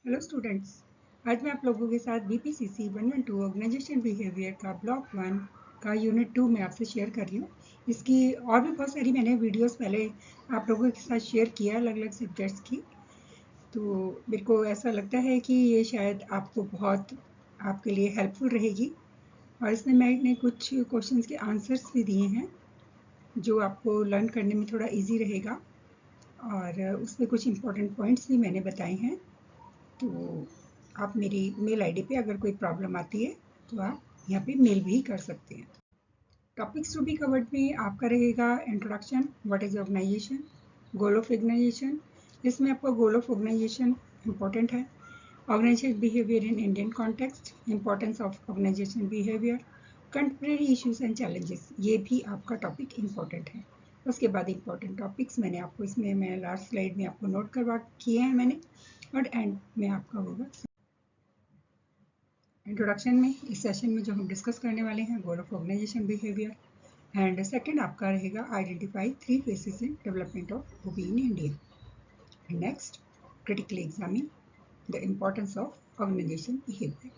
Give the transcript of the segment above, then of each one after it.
Hello students, आज मैं आप लोगों के साथ BPCC 112 ऑर्गेनाइजेशन बिहेवियर का ब्लॉक 1 का यूनिट 2 में आपसे शेयर कर रही हूँ। इसकी और भी बहुत सारी मैंने वीडियोस पहले आप लोगों के साथ शेयर किया अलग अलग सब्जेक्ट्स की। तो मेरे को ऐसा लगता है कि ये शायद आपको बहुत आपके लिए हेल्पफुल रहेगी और इसमें मैंने कुछ क्वेश्चंस के आंसर्स भी दिए हैं जो आपको लर्न करने में थोड़ा ईजी रहेगा और उसमें कुछ इंपॉर्टेंट पॉइंट्स भी मैंने बताए हैं। तो आप मेरी मेल आईडी पे अगर कोई प्रॉब्लम आती है तो आप यहाँ पे मेल भी कर सकते हैं। टॉपिक्स टू बी कवर्ड में आपका रहेगा introduction, what is organization, goal of organization. इसमें आपका गोल ऑफ ऑर्गेनाइजेशन इंपॉर्टेंट है। Organization behaviour in Indian context, importance of organization behaviour, contemporary issues and challenges, ये भी आपका टॉपिक इंपॉर्टेंट है। उसके बाद इंपॉर्टेंट टॉपिक्स मैंने आपको इसमें मैं लास्ट स्लाइड में आपको नोट करवा किए हैं मैंने, और एंड में आपका होगा इंट्रोडक्शन में। इस सेशन में जो हम डिस्कस करने वाले हैं goal of organization behaviour, and second आपका रहेगा identify 3 phases in development of OB in India. Next, critically examine the importance of organization behaviour,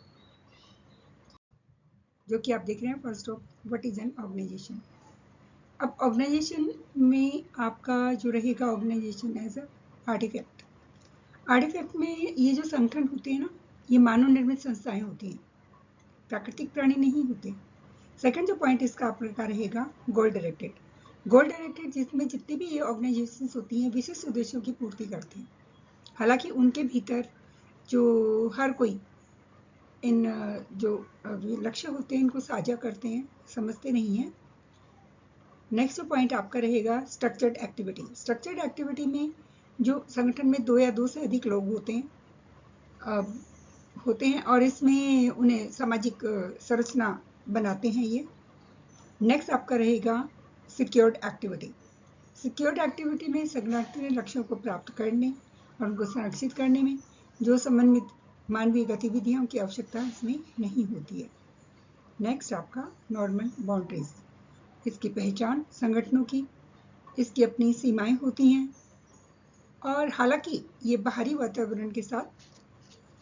जो कि आप देख रहे हैं first of what is an organization. अब ऑर्गेनाइजेशन में आपका जो रहेगा organization as a artefact. Artefact में ये जो संगठन होते हैं ना, ये मानव निर्मित संस्थाएं होती हैं, प्राकृतिक प्राणी नहीं होते। सेकंड जो पॉइंट इसका आपका रहेगा गोल डायरेक्टेड। गोल डायरेक्टेड जिसमें जितनी भी ये ऑर्गेनाइजेशंस होती हैं विशिष्ट उद्देश्यों की पूर्ति करती हैं। हालांकि उनके भीतर जो हर कोई इन जो लक्ष्य होते हैं इनको साझा करते हैं, समझते नहीं हैं। नेक्स्ट पॉइंट आपका रहेगा स्ट्रक्चर्ड एक्टिविटी। स्ट्रक्चर्ड एक्टिविटी में जो संगठन में 2 या 2 से अधिक लोग होते हैं और इसमें उन्हें सामाजिक संरचना बनाते हैं ये। नेक्स्ट आपका रहेगा सिक्योर्ड एक्टिविटी। सिक्योर्ड एक्टिविटी में संगठन लक्ष्यों को प्राप्त करने और उनको संरक्षित करने में जो समन्वित मानवीय गतिविधियों की आवश्यकता इसमें नहीं होती है। नेक्स्ट आपका नॉर्मल बाउंड्रीज। इसकी पहचान संगठनों की, इसकी अपनी सीमाएं होती हैं और हालांकि ये बाहरी वातावरण के साथ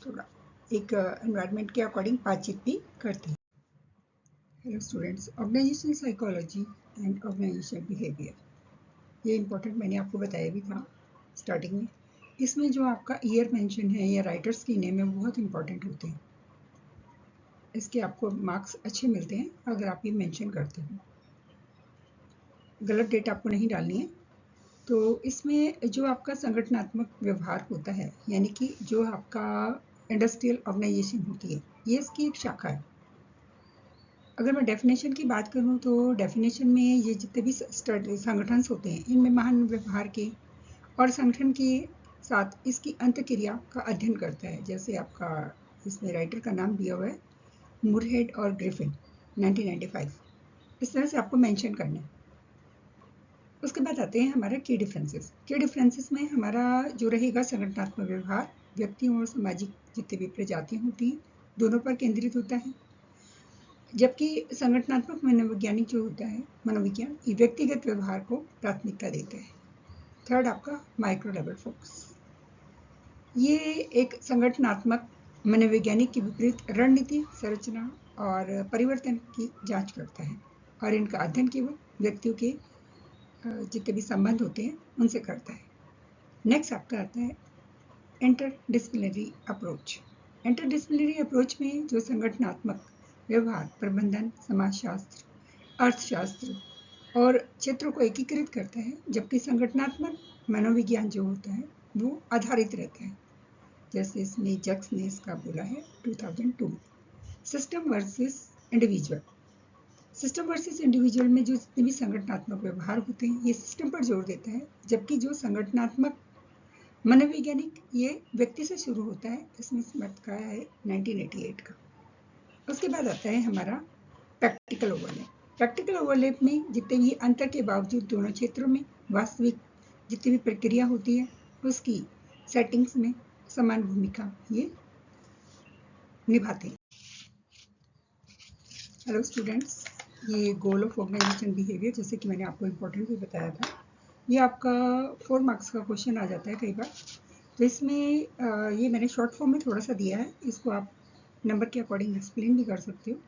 थोड़ा एक एनवायरनमेंट के अकॉर्डिंग बातचीत भी करते हैं। Hello students, organization psychology and organization behaviour, ये इंपॉर्टेंट मैंने आपको बताया भी था स्टार्टिंग में। इसमें जो आपका ईयर मेंशन है या राइटर्स की नेम है बहुत इंपॉर्टेंट होते हैं। इसके आपको मार्क्स अच्छे मिलते हैं अगर आप ये मेंशन करते हो। गलत डेट आपको नहीं डालनी है। तो इसमें जो आपका संगठनात्मक व्यवहार होता है, यानी कि जो आपका इंडस्ट्रियल ऑर्गेनाइजेशन होती है, ये इसकी एक शाखा है। अगर मैं डेफिनेशन की बात करूं तो डेफिनेशन में ये जितने भी संगठन होते हैं इनमें महान व्यवहार के और संगठन के साथ इसकी अंतक्रिया का अध्ययन करता है। जैसे आपका इसमें राइटर का नाम दिया हुआ है मूरहेड और ग्रिफिन 1995, इस तरह से आपको मेंशन करना है। उसके बाद आते हैं हमारा की डिफरेंसेस। की डिफरेंसेस में हमारा जो रहेगा संगठनात्मक व्यवहार व्यक्तियों और सामाजिक जितने भी प्रजातियां होती हैं दोनों पर केंद्रित होता है, जबकि संगठनात्मक मनोवैज्ञानिक जो होता है मनोविज्ञान ये व्यक्तिगत व्यवहार को प्राथमिकता देता है। थर्ड आपका माइक्रो लेवल फोकस, ये एक संगठनात्मक मनोवैज्ञानिक के विपरीत रणनीति, संरचना और परिवर्तन की जांच करता है और इनका अध्ययन केवल व्यक्तियों के जितने भी संबंध होते हैं उनसे करता है। नेक्स्ट आपका आता है इंटरडिसिप्लिनरी अप्रोच। इंटरडिसिप्लिनरी अप्रोच में जो संगठनात्मक व्यवहार, प्रबंधन, समाजशास्त्र, अर्थशास्त्र और क्षेत्रों को एकीकृत करता है, जबकि संगठनात्मक मनोविज्ञान जो होता है वो आधारित रहता है। जैसे इसमें जक्स ने इसका बोला है 2002, system versus individual. System versus individual में जो जितने भी संगठनात्मक व्यवहार होते हैं ये सिस्टम पर जोर देता है, जबकि जो संगठनात्मक मनोवैज्ञानिक ये व्यक्ति से शुरू होता है। इसमें स्मिथ का है 1988 का। उसके बाद आता है हमारा प्रैक्टिकल ओवरलैप। प्रैक्टिकल ओवरलैप में जितने भी अंतर के बावजूद दोनों क्षेत्रों में वास्तविक जितनी भी प्रक्रिया होती है उसकी सेटिंग्स में समान भूमिका ये निभाते हैं। हेलो स्टूडेंट्स, ये गोल ऑफ ऑर्गेनाइजेशन बिहेवियर जैसे कि मैंने आपको इम्पोर्टेंट भी बताया था, ये आपका 4 मार्क्स का क्वेश्चन आ जाता है कई बार। तो इसमें ये मैंने शॉर्ट फॉर्म में थोड़ा सा दिया है, इसको आप नंबर के अकॉर्डिंग एक्सप्लेन भी कर सकते हो।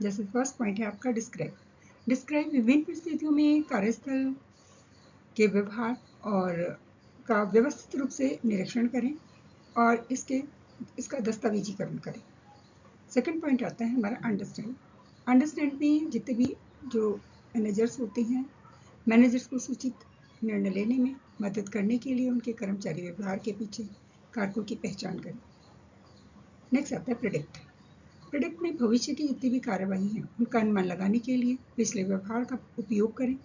जैसे फर्स्ट पॉइंट है आपका डिस्क्राइब विभिन्न परिस्थितियों में कार्यस्थल के व्यवहार और का व्यवस्थित रूप से निरीक्षण करें और इसका दस्तावेजीकरण करें। सेकंड पॉइंट आता है हमारा अंडरस्टैंड में जितने भी जो मैनेजर्स होते हैं, मैनेजर्स को सूचित निर्णय लेने में मदद करने के लिए उनके कर्मचारी व्यवहार के पीछे कारकों की पहचान करें। नेक्स्ट आता है प्रेडिक्ट में भविष्य की जितनी भी कार्यवाही है उनका अनुमान लगाने के लिए पिछले व्यवहार का उपयोग करें,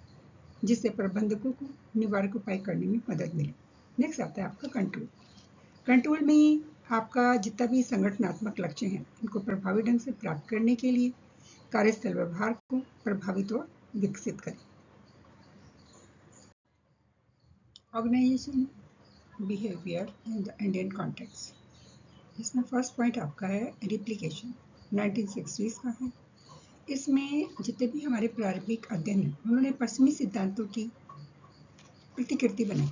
जिससे प्रबंधकों को निवारक उपाय करने में मदद मिले। नेक्स्ट आता है आपका कंट्रोल में आपका जितना भी संगठनात्मक लक्ष्य हैं उनको प्रभावी ढंग से प्राप्त करने के लिए कार्यस्थल व्यवहार को प्रभावित और विकसित करें। Organization behaviour in the Indian context, इसमें फर्स्ट पॉइंट आपका है रिप्लिकेशन, 1960s का है। इसमें जितने भी हमारे प्रारंभिक अध्ययन हैं उन्होंने पश्चिमी सिद्धांतों की प्रतिकृति बनाई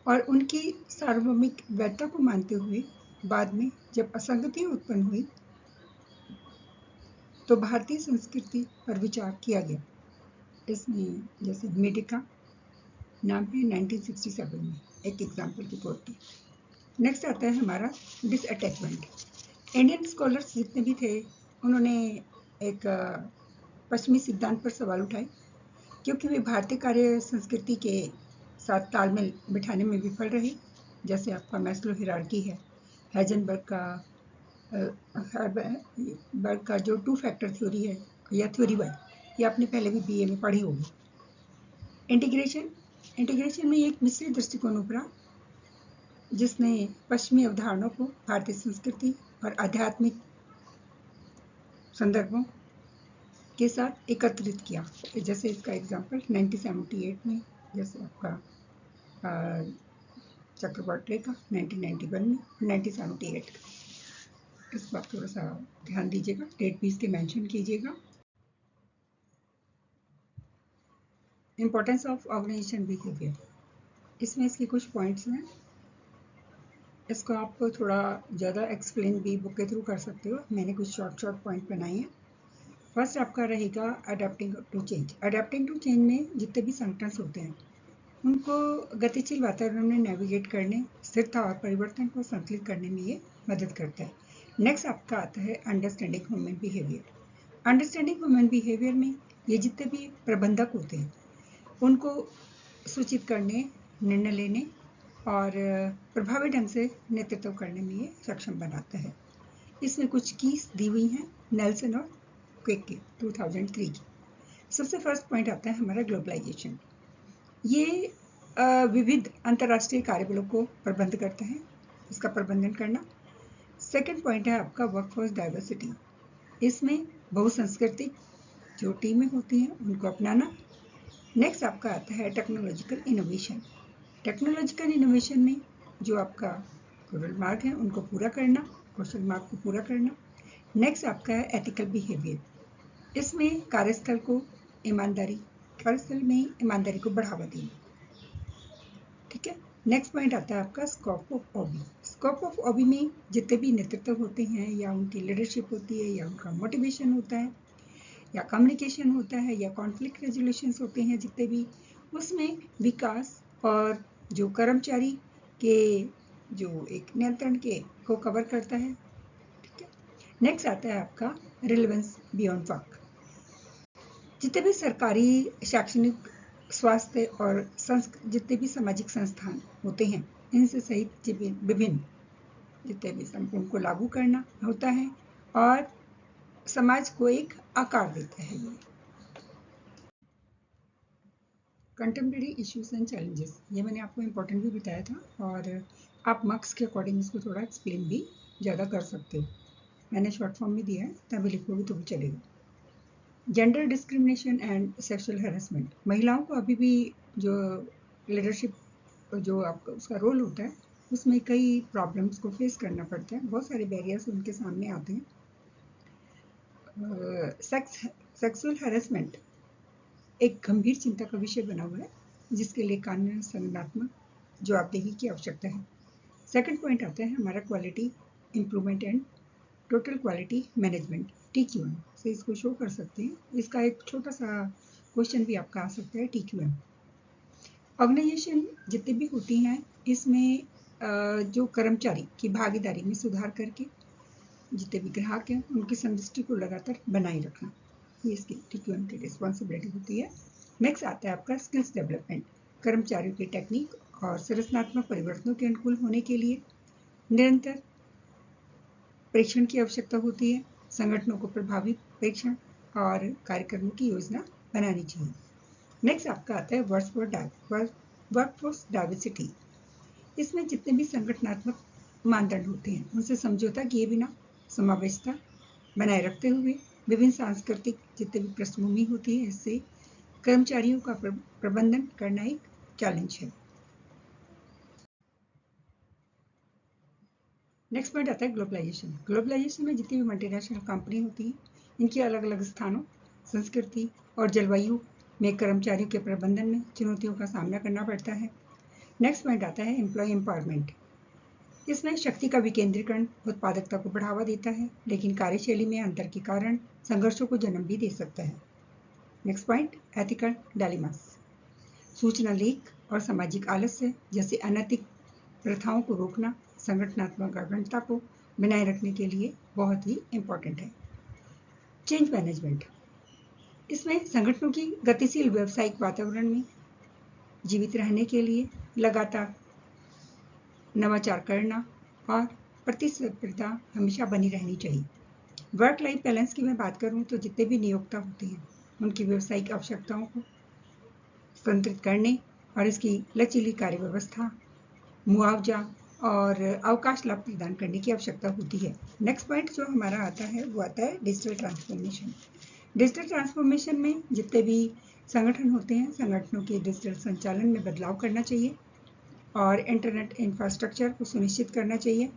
और उनकी सार्वभौमिक वैधता को मानते हुए बाद में जब असंगतियां उत्पन्न हुई तो भारतीय संस्कृति पर विचार किया गया। इसमें जैसे मेडिका नाम है 1967 में एक एग्जाम्पल के तौर पर। नेक्स्ट आता है हमारा डिसअटैचमेंट। इंडियन स्कॉलर्स जितने भी थे उन्होंने एक पश्चिमी सिद्धांत पर सवाल उठाए, क्योंकि वे भारतीय कार्य संस्कृति के साथ तालमेल बिठाने में विफल रहे। जैसे आपका मैस्लो हायरार्की है, हेजनबर्ग का जो 2 फैक्टर थ्योरी है या थ्योरी 1, ये आपने पहले भी बीए में पढ़ी होगी। इंटीग्रेशन में एक मिश्रित दृष्टिकोण उभरा जिसने पश्चिमी अवधारणाओं को भारतीय संस्कृति और आध्यात्मिक संदर्भों के साथ एकत्रित किया। जैसे इसका एग्जाम्पल 1978 में जैसे आपका चक्रवर्ती का 1991 में, 1978 का। इस बात थोड़ा सा ध्यान दीजिएगा, डेट भी इसके मेंशन कीजिएगा। इंपॉर्टेंस ऑफ ऑर्गेनाइजेशन बिहेवियर, इसमें इसके कुछ पॉइंट्स हैं, इसको आप थोड़ा ज़्यादा एक्सप्लेन भी बुक के थ्रू कर सकते हो। मैंने कुछ शॉर्ट पॉइंट बनाए हैं। फर्स्ट आपका रहेगा adapting to change. Adapting to change में जितने भी संगठन होते हैं उनको गतिशील वातावरण में नेविगेट करने, स्थिरता और परिवर्तन को संतुलित करने में ये मदद करता है। नेक्स्ट आपका आता है understanding human behaviour. Understanding human behaviour में ये जितने भी प्रबंधक होते हैं उनको सूचित करने, निर्णय लेने और प्रभावी ढंग से नेतृत्व करने में ये सक्षम बनाता है। इसमें कुछ कीज दी हुई हैं नेल्सन और क्विक की 2003 की। सबसे फर्स्ट पॉइंट आता है हमारा ग्लोबलाइजेशन। ये विविध अंतर्राष्ट्रीय कार्यबलों को प्रबंध करता है, इसका प्रबंधन करना। सेकंड पॉइंट है आपका वर्कफोर्स डाइवर्सिटी। इसमें बहुसंस्कृतिक जो टीमें होती हैं उनको अपनाना। नेक्स्ट आपका आता है टेक्नोलॉजिकल इनोवेशन। टेक्नोलॉजिकल इनोवेशन में जो आपका कौशल मार्ग है उनको पूरा करना, कौशल मार्ग को पूरा करना। नेक्स्ट आपका है एथिकल बिहेवियर। इसमें कार्यस्थल में ईमानदारी को बढ़ावा देना। ठीक है। नेक्स्ट पॉइंट आता है आपका स्कोप ऑफ ऑबी। स्कोप ऑफ ऑबी में जितने भी नेतृत्व होते हैं या उनकी लीडरशिप होती है या उनका मोटिवेशन होता है या कम्युनिकेशन होता है या कॉन्फ्लिक्ट रेजोल्यूशन होते हैं जितने भी, उसमें विकास और जो कर्मचारी के जो एक नियंत्रण के को कवर करता है। ठीक है। नेक्स्ट आता है आपका रिलेवेंस बियॉन्ड वर्क। जितने भी सरकारी, शैक्षणिक, स्वास्थ्य और जितने भी सामाजिक संस्थान होते हैं इनसे सहित विभिन्न जितने भी संपूर्ण को लागू करना होता है और समाज को एक आकार देता है। ये कंटेम्प्रेरी इश्यूज एंड चैलेंजेस, ये मैंने आपको इम्पोर्टेंट भी बताया था और आप मार्क्स के अकॉर्डिंग इसको थोड़ा एक्सप्लेन भी ज़्यादा कर सकते हो। मैंने शॉर्ट फॉर्म में दिया है, तभी लिखोगे तो भी चलेगा। Gender discrimination and sexual harassment. महिलाओं को अभी भी जो लीडरशिप जो आपका उसका रोल होता है उसमें कई प्रॉब्लम्स को फेस करना पड़ता है, बहुत सारे बैरियर्स उनके सामने आते हैं। सेक्सुअल हैरेसमेंट एक गंभीर चिंता का विषय बना हुआ है जिसके लिए कानूनी संज्ञानात्मक जवाबदेही की आवश्यकता है। सेकंड पॉइंट आता है हमारा quality improvement and total quality management, TQM से इसको शो कर सकते हैं। इसका एक छोटा सा क्वेश्चन भी आपका आ सकता है, TQM। ऑर्गेनाइजेशन जितनी भी होती हैं इसमें जो कर्मचारी की भागीदारी में सुधार करके जितने भी ग्राहक हैं उनकी संतुष्टि को लगातार बनाए रखना, ये इसकी TQM की रिस्पॉन्सिबिलिटी होती है। नेक्स्ट आता है आपका स्किल्स डेवलपमेंट, कर्मचारियों की टेक्निक और संरचनात्मक परिवर्तनों के अनुकूल होने के लिए निरंतर परीक्षण की आवश्यकता होती है। संगठनों को प्रभावी परीक्षण और कार्यक्रमों की योजना बनानी चाहिए। नेक्स्ट आपका आता है वर्कफोर्स डाइवर्सिटी। इसमें जितने भी संगठनात्मक मानदंड होते हैं उनसे समझौता किए बिना समावेशिता बनाए रखते हुए विभिन्न सांस्कृतिक जितने भी पृष्ठभूमि होती है इससे कर्मचारियों का प्रबंधन करना एक चैलेंज है। नेक्स्ट पॉइंट आता है ग्लोबलाइजेशन। ग्लोबलाइजेशन में जितनी भी मल्टीनेशनल कंपनी होती हैं इनकी अलग अलग स्थानों, संस्कृति और जलवायु में कर्मचारियों के प्रबंधन में चुनौतियों का सामना करना पड़ता है। नेक्स्ट पॉइंट आता है एम्प्लॉय एम्पावरमेंट। इसमें शक्ति का विकेंद्रीकरण उत्पादकता को बढ़ावा देता है, लेकिन कार्यशैली में अंतर के कारण संघर्षों को जन्म भी दे सकता है। Next point ethical dilemmas. सूचना लीक और सामाजिक आलस्य जैसे अनैतिक प्रथाओं को रोकना संगठनात्मक अखंडता को बनाए रखने के लिए बहुत ही इम्पोर्टेंट है। चेंज मैनेजमेंट, इसमें संगठनों की गतिशील व्यावसायिक वातावरण में जीवित रहने के लिए लगातार नवाचार करना और प्रतिस्पर्धा हमेशा बनी रहनी चाहिए। वर्क लाइफ बैलेंस की मैं बात करूं तो जितने भी नियोक्ता होते हैं उनकी व्यावसायिक आवश्यकताओं को संतुलित करने और इसकी लचीली कार्य व्यवस्था, मुआवजा और अवकाश लाभ प्रदान करने की आवश्यकता होती है। नेक्स्ट पॉइंट जो हमारा आता है वो आता है डिजिटल ट्रांसफॉर्मेशन। डिजिटल ट्रांसफॉर्मेशन में जितने भी संगठन होते हैं संगठनों के डिजिटल संचालन में बदलाव करना चाहिए और इंटरनेट इंफ्रास्ट्रक्चर को सुनिश्चित करना चाहिए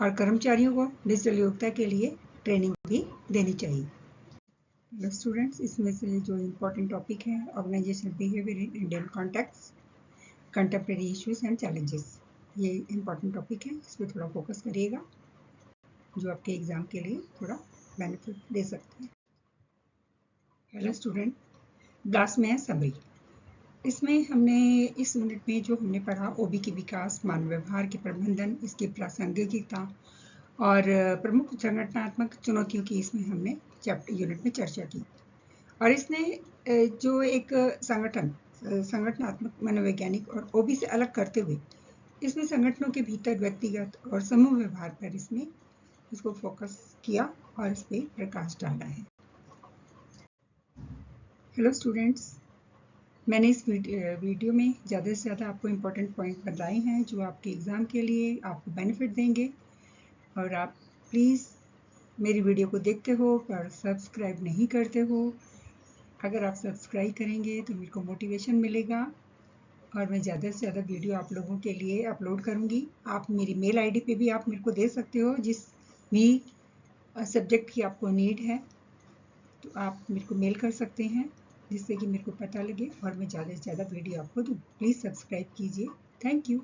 और कर्मचारियों को डिजिटल योग्यता के लिए ट्रेनिंग भी देनी चाहिए। स्टूडेंट्स, इसमें से जो इम्पोर्टेंट टॉपिक है organizational behaviour in Indian context, contemporary issues and challenges, ये इम्पोर्टेंट टॉपिक है, इस पर थोड़ा फोकस करिएगा जो आपके एग्जाम के लिए थोड़ा बेनिफिट दे सकते हैं। हेलो स्टूडेंट, लास्ट में है समरी। इसमें हमने इस यूनिट में जो हमने पढ़ा ओबी के विकास, मानव व्यवहार के प्रबंधन, इसकी प्रासंगिकता और प्रमुख संगठनात्मक चुनौतियों की इसमें हमने यूनिट में चर्चा की। और इसने जो एक संगठनात्मक मनोवैज्ञानिक और ओबी से अलग करते हुए इसमें संगठनों के भीतर व्यक्तिगत और समूह व्यवहार पर इसमें इसको फोकस किया और इस पर प्रकाश डाला है। हेलो स्टूडेंट्स, मैंने इस वीडियो में ज़्यादा से ज़्यादा आपको इम्पोर्टेंट पॉइंट बताए हैं जो आपके एग्ज़ाम के लिए आपको बेनिफिट देंगे। और आप प्लीज़ मेरी वीडियो को देखते हो पर सब्सक्राइब नहीं करते हो। अगर आप सब्सक्राइब करेंगे तो मेरे को मोटिवेशन मिलेगा और मैं ज़्यादा से ज़्यादा वीडियो आप लोगों के लिए अपलोड करूँगी। आप मेरी मेल आईडी पे भी आप मेरे को दे सकते हो, जिस भी सब्जेक्ट की आपको नीड है तो आप मेरे को मेल कर सकते हैं जिससे कि मेरे को पता लगे और मैं ज़्यादा से ज़्यादा वीडियो आपको दूँ। प्लीज़ सब्सक्राइब कीजिए। Thank you.